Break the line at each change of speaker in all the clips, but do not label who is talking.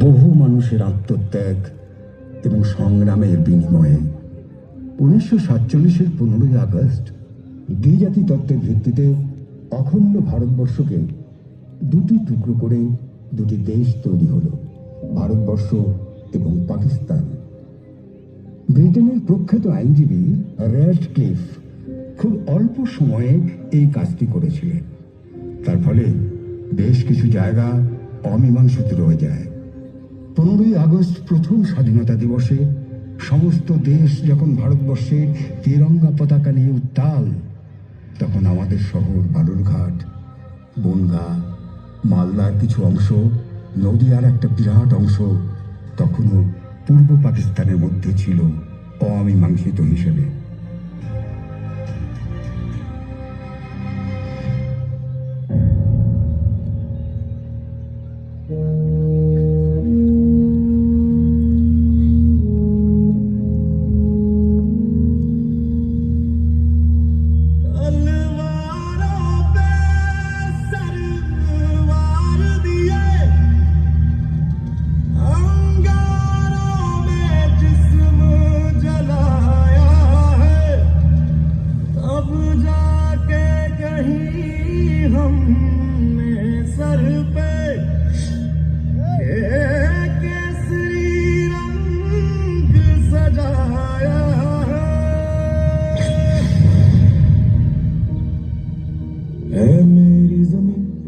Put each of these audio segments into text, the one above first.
বহু মানুষের আত্মত্যাগ এবং সংগ্রামের বিনিময়ে 1947-এর 15ই আগস্ট দ্বিজাতি তত্ত্বের ভিত্তিতে অখণ্ড ভারতবর্ষকে দুটি টুকরো করে দুটি দেশ তৈরি হলো, ভারতবর্ষ এবং পাকিস্তান। ব্রিটেনের প্রখ্যাত আইনজীবী র্যাডক্লিফ খুব অল্প সময়ে এই কাজটি করেছিলেন। তার ফলে বেশ কিছু জায়গা অমীমাংসিত রয়ে যায়। 15ই আগস্ট প্রথম স্বাধীনতা দিবসে সমস্ত দেশ যখন ভারতবর্ষের তিরঙ্গা পতাকা নিয়ে উত্তাল, তখন আমাদের শহর বালুরঘাট, বনগাঁ, মালদার কিছু অংশ, নদিয়ার একটা বিরাট অংশ তখনও পূর্ব পাকিস্তানের মধ্যে ছিল অমীমাংসিত হিসেবে।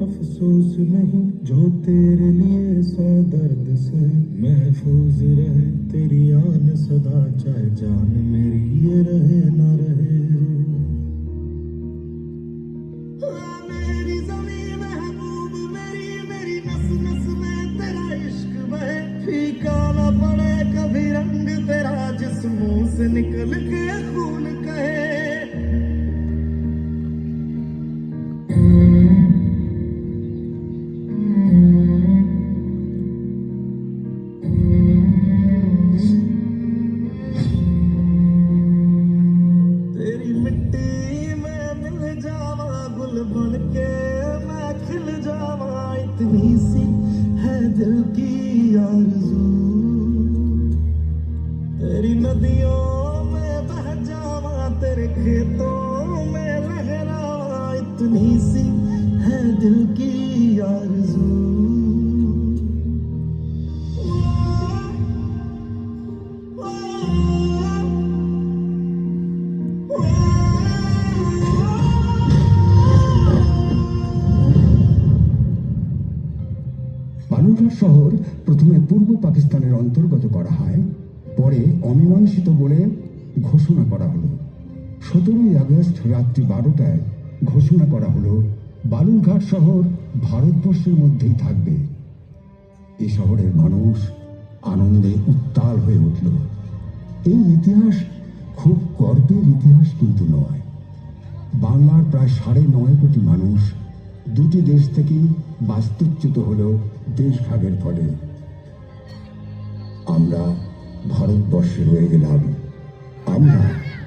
अफसोस नहीं जो तेरे लिए सौ दर्द से महफूज रहे तेरी आन सदा, चाहे जान मेरी ये रहे ना रहे। मेरी ज़मीं महबूब मेरी, मेरी नस नस में तेरा इश्क बहे, फीका ना पड़े कभी रंग तेरा जिस मुंह से निकल के खून कहे। इतनी सी है दिल की आरज़ू, तेरी नदियों में बह जावा, तेरे खेतों में लहरावा, इतनी सी है दिल की आरज़ू।
বালুরঘাট শহর প্রথমে পূর্ব পাকিস্তানের অন্তর্গত করা হয়, পরে অমীমাংসিত বলে ঘোষণা করা হলো। 17ই আগস্ট রাত্রি 12টায় ঘোষণা করা হলো বালুরঘাট শহর ভারতবর্ষের মধ্যেই থাকবে। এই শহরের মানুষ আনন্দে উত্তাল হয়ে উঠল। এই ইতিহাস খুব গর্বের ইতিহাস কিন্তু নয়। বাংলার প্রায় 9.5 কোটি মানুষ দুটি দেশ থেকেই বাস্তুচ্যুত হল দেশভাগের ফলে। আমরা ভারতবর্ষে রয়ে গেলাম, আমরা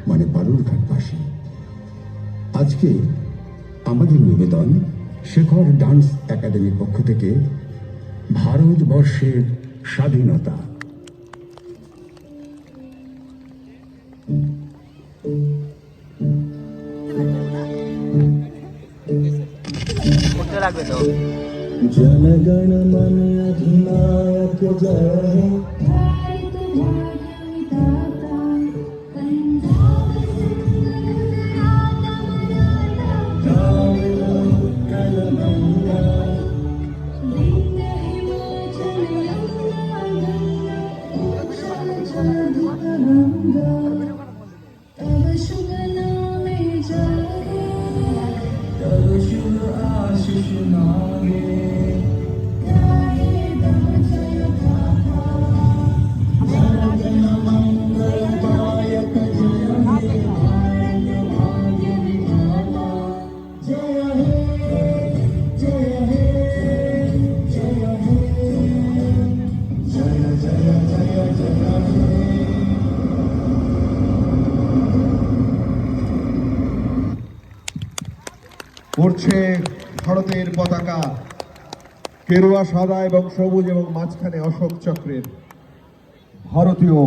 মানে বালুরঘাটবাসী। আজকে আমাদের নিবেদন শেখর ডান্স একাডেমির পক্ষ থেকে ভারতবর্ষের স্বাধীনতা।
जनगण मन अधिनायक जय हे,
উড়ছে ভারতের পতাকা, গেরুয়া সাদা এবং সবুজ এবং মাঝখানে অশোক চক্রের ভারতীয়